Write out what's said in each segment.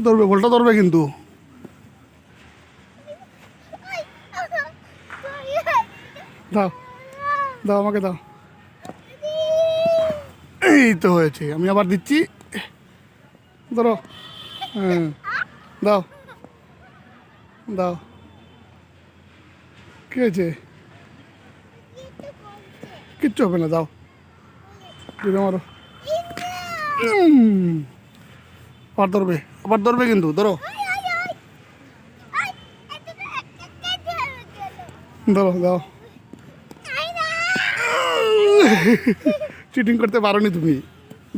ধরবে, বলটা ধরবে কিন্তু। দাও, দাও আমাকে দাও। এই তো হয়েছে, আমি আবার দিচ্ছি। ধরো। হ্যাঁ, দাও, দাও। কি হয়েছে? কিচ্ছু হবে না, দাও। দিদি মারো। উম, আবার ধরবে, আবার ধরবে কিন্তু, ধরো। ধরো, দাও। চিটিং করতে পারোনি তুমি।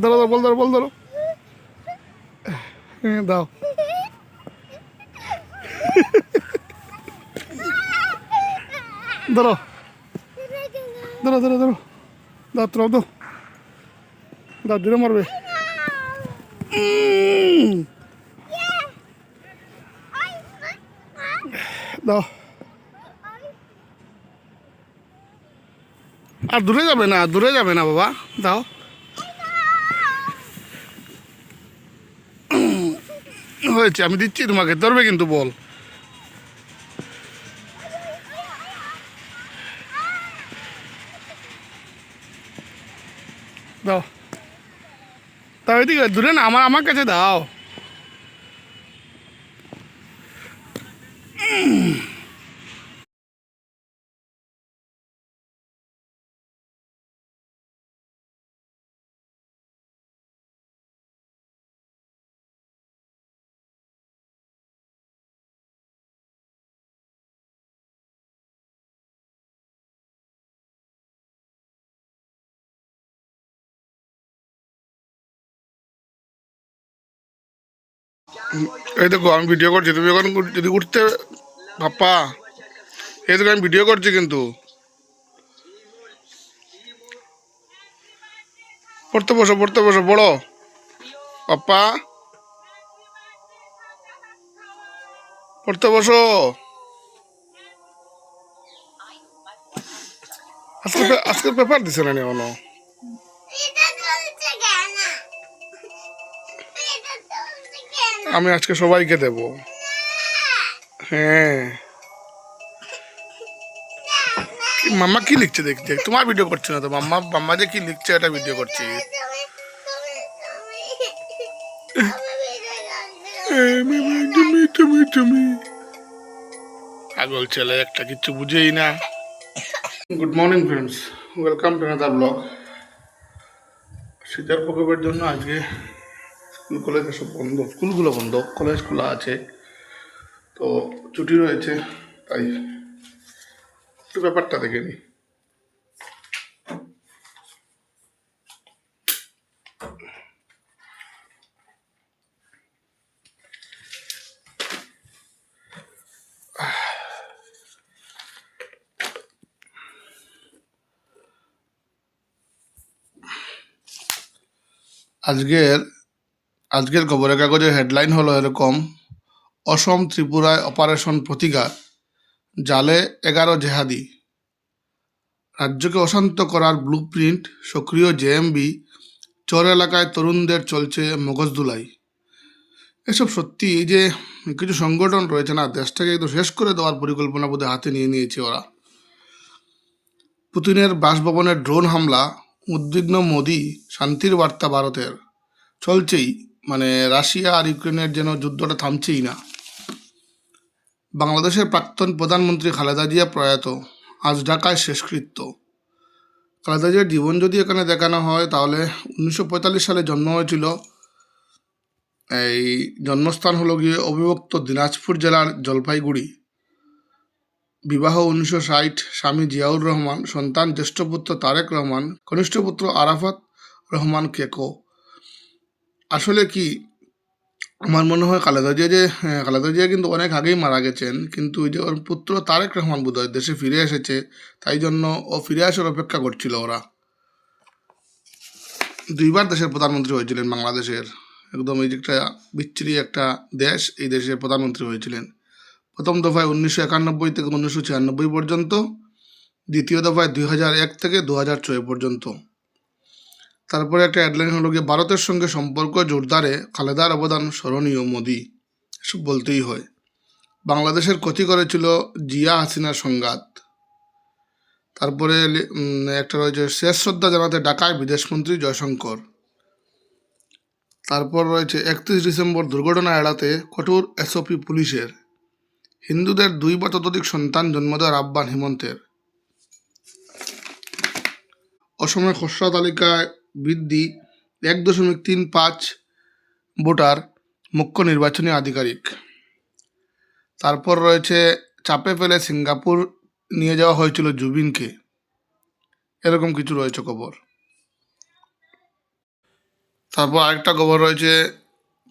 ধরো, ধরো, বল ধরো, বল ধরো। হ্যাঁ, দাও। ধরো, ধরো, ধরো, ধরো। দাও, দাও, দাও। দাও, জোরে মারবে। দাও। আর দূরে যাবে না, দূরে যাবে না বাবা। দাও। হয়েছে, আমি দিচ্ছি তোমাকে, ধরবে কিন্তু, বল। দাও, দাও, এদিকে দূরে না, আমার আমার কাছে দাও। এই দেখো, আমি ভিডিও করছি, তুমি এখন যদি উঠতে পাপা, এই দেখো আমি ভিডিও করছি কিন্তু। পড়তে বসো, পড়তে বসো, বড় পাপা, পড়তে বসো। আজকে আজকে পেপার দিছে না এখনো। আমি আজকে সবাইকে দেব। হ্যাঁ, মাম্মা কি লিখছে দেখছে, তোমার ভিডিও করছে না তো। মাম্মা মাম্মা যে কি লিখছে এটা ভিডিও করছি। তুমি পাগল ছেলে একটা, কিচ্ছু বুঝেই না। Good morning friends, welcome to another blog. শীতের প্রকোপের জন্য আজকে স্কুল কলেজ সব বন্ধ, স্কুলগুলো বন্ধ, কলেজ খোলা আছে, তো ছুটি রয়েছে, তাই একটু ব্যাপারটা দেখে নিই। আজকের আজকের খবরের কাগজের হেডলাইন হলো এরকম: অসম ত্রিপুরায় অপারেশন প্রতিঘাত, জালে 11 জেহাদি, রাজ্যকে অশান্ত করার ব্লুপ্রিন্ট, সক্রিয় জেএমবি, চর এলাকায় তরুণদের চলছে মগজদুলাই। এসব সত্যি, এই যে কিছু সংগঠন রয়েছে না, দেশটাকে একটু শেষ করে দেওয়ার পরিকল্পনা বোধহয় হাতে নিয়ে নিয়েছে ওরা। পুতিনের বাসভবনের ড্রোন হামলা, উদ্বিগ্ন মোদি, শান্তির বার্তা ভারতের, চলছেই। মানে রাশিয়া আর ইউক্রেনের যেন যুদ্ধটা থামছেই না। বাংলাদেশের প্রাক্তন প্রধানমন্ত্রী খালেদা জিয়া প্রয়াত, আজ ঢাকায় শেষকৃত্য। খালেদা জিয়ার জীবন যদি এখানে দেখানো হয়, তাহলে 1945 সালে জন্ম হয়েছিল। এই জন্মস্থান হলো গিয়ে অবিভক্ত দিনাজপুর জেলার জলপাইগুড়ি। বিবাহ 1960, স্বামী জিয়াউর রহমান, সন্তান জ্যেষ্ঠ পুত্র তারেক রহমান, কনিষ্ঠ পুত্র আরাফাত রহমান কেকো। আসলে কি, আমার মনে হয় খালেদা জিয়া কিন্তু অনেক আগেই মারা গেছেন, কিন্তু ওই যে ওর পুত্র তারেক রহমান বোধহয় দেশে ফিরে এসেছে, তাই জন্য ও ফিরে আসার অপেক্ষা করছিল ওরা। 2বার দেশের প্রধানমন্ত্রী হয়েছিলেন বাংলাদেশের, একদম এই যে একটা বিচ্ছিরি একটা দেশ, এই দেশের প্রধানমন্ত্রী হয়েছিলেন। প্রথম দফায় 1991 থেকে 1996 পর্যন্ত, দ্বিতীয় দফায় 2001 থেকে 2006 পর্যন্ত। তারপরে একটা হেডলাইন হলো গিয়ে ভারতের সঙ্গে সম্পর্ক জোরদারে খালেদার অবদান স্মরণীয় মোদি, এসব বলতেই হয়। বাংলাদেশের ক্ষতি করেছিল জিয়া হাসিনার সংঘাত। তারপরে একটা রয়েছে শেষ শ্রদ্ধা জানাতে ঢাকায় বিদেশমন্ত্রী জয়শঙ্কর। তারপর রয়েছে 31 ডিসেম্বর দুর্ঘটনা এড়াতে কঠোর এসওপি পুলিশের। হিন্দুদের 2 বা ততোধিক সন্তান জন্ম দেওয়ার আহ্বান হিমন্তের। অসমে খসড়া তালিকায় বৃদ্ধি 1.35 ভোটার, মুখ্য নির্বাচনী আধিকারিক। তারপর রয়েছে চাপে ফেলে সিঙ্গাপুর নিয়ে যাওয়া হয়েছিল জুবিনকে, এরকম কিছু রয়েছে খবর। তারপর আরেকটা খবর রয়েছে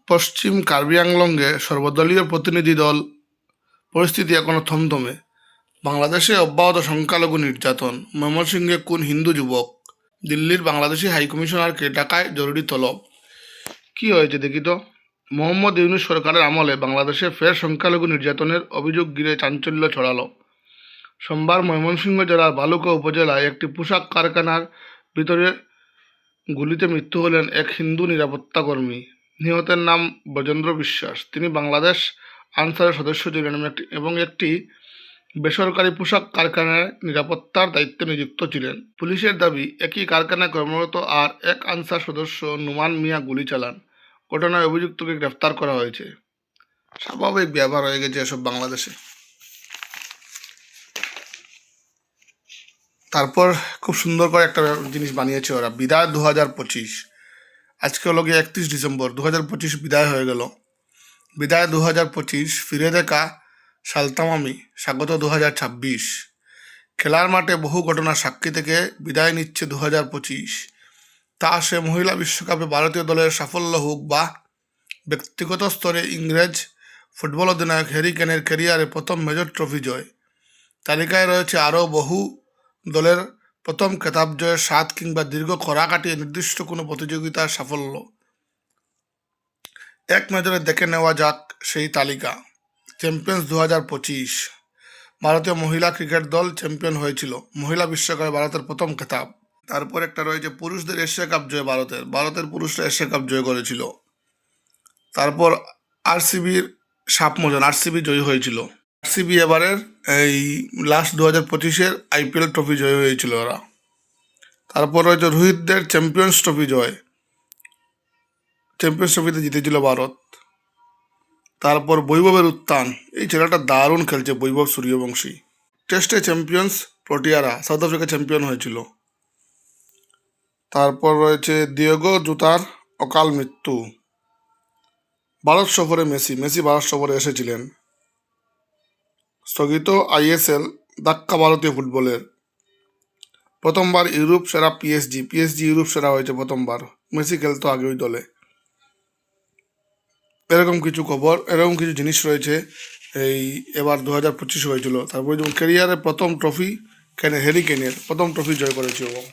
পশ্চিম কার্বি আংলংয়ে সর্বদলীয় প্রতিনিধি দল, পরিস্থিতি এখনো থমথমে। বাংলাদেশে অব্যাহত সংখ্যালঘু নির্যাতন, ময়মনসিংহে খুন হিন্দু যুবক, দিল্লির বাংলাদেশি হাইকমিশনারকে ঢাকায় জরুরি তলব। কি হয়েছে দেখি তো। মোহাম্মদ ইউনূস সরকারের আমলে বাংলাদেশে ফের সংখ্যালঘু নির্যাতনের অভিযোগ ঘিরে চাঞ্চল্য ছড়ালো। সোমবার ময়মনসিংহ জেলার ভালুকা উপজেলায় একটি পোশাক কারখানার ভিতরে গুলিতে মৃত্যু হলেন এক হিন্দু নিরাপত্তা কর্মী। নিহতের নাম ব্রজেন্দ্র বিশ্বাস। তিনি বাংলাদেশ আনসারের সদস্য ছিলেন এবং একটি বেসরকারি পোশাক কারখানায় নিরাপত্তার দায়িত্বে নিযুক্ত ছিলেন। পুলিশের দাবি, একই কারখানায় কর্মরত আর এক আনসার সদস্য নুমান মিয়া গুলি চালান। ঘটনায় অভিযুক্তকে গ্রেফতার করা হয়েছে। স্বাভাবিক ব্যবহার হয়ে গেছে এসব বাংলাদেশে। তারপর খুব সুন্দর করে একটা জিনিস বানিয়েছে ওরা, বিদায় 2025। আজকে হলো গিয়ে 31 ডিসেম্বর 2025 বিদায় হয়ে গেল। বিদায় 2025, ফিরে দেখা সালতামামি, স্বাগত 2026। খেলার মাঠে বহু ঘটনার সাক্ষী থেকে বিদায় নিচ্ছে 2025। তা সে মহিলা বিশ্বকাপে ভারতীয় দলের সাফল্য হোক বা ব্যক্তিগত স্তরে ইংরেজ ফুটবল অধিনায়ক হ্যারি কেনের ক্যারিয়ারে প্রথম মেজর ট্রফি জয়। তালিকায় রয়েছে আরও বহু দলের প্রথম খেতাব জয়ের স্বাদ কিংবা দীর্ঘ খরা কাটিয়ে নির্দিষ্ট কোনো প্রতিযোগিতার সাফল্য। এক নজরে দেখে নেওয়া যাক সেই তালিকা। চ্যাম্পিয়ন্স 2025, ভারতীয় মহিলা ক্রিকেট দল চ্যাম্পিয়ন হয়েছিল। মহিলা বিশ্বকাপে ভারতের প্রথম খেতাব। তারপর একটা রয়েছে পুরুষদের এশিয়া কাপ জয় ভারতের পুরুষরা এশিয়া কাপ জয় করেছিল। তারপর আরসিবির সাপ মোজন, আরসিবি জয়ী হয়েছিল। আরসিবি এবারের এই লাস্ট 2025-এর IPL ট্রফি জয় হয়েছিল ওরা। তারপর রয়েছে রোহিতদের চ্যাম্পিয়ন্স ট্রফি জয়, চ্যাম্পিয়ন্স ট্রফিতে জিতেছিল ভারত। তারপর বৈভবের উত্থান, এই ছেলেটা দারুণ খেলছে, বৈভব সূর্যবংশী। টেস্টে চ্যাম্পিয়ন্স প্রোটিয়ারা, সাউথ আফ্রিকা চ্যাম্পিয়ন হয়েছিল। তারপর রয়েছে দিয়েগো জোতার অকাল মৃত্যু। ভারত সফরে মেসি ভারত সফরে এসেছিলেন। স্থগিত ISL, ধাক্কা ভারতীয় ফুটবলের। প্রথমবার ইউরোপ সেরা পিএসজি ইউরোপ সেরা হয়েছে প্রথমবার। মেসি খেলতো আগে ওই দলে। এরকম কিছু খবর, এরকম কিছু জিনিস রয়েছে। এই এবার 2025 হয়েছিল। তারপরে যেমন ক্যারিয়ারের প্রথম ট্রফি হ্যারি কেনের প্রথম ট্রফি জয় করেছে ও।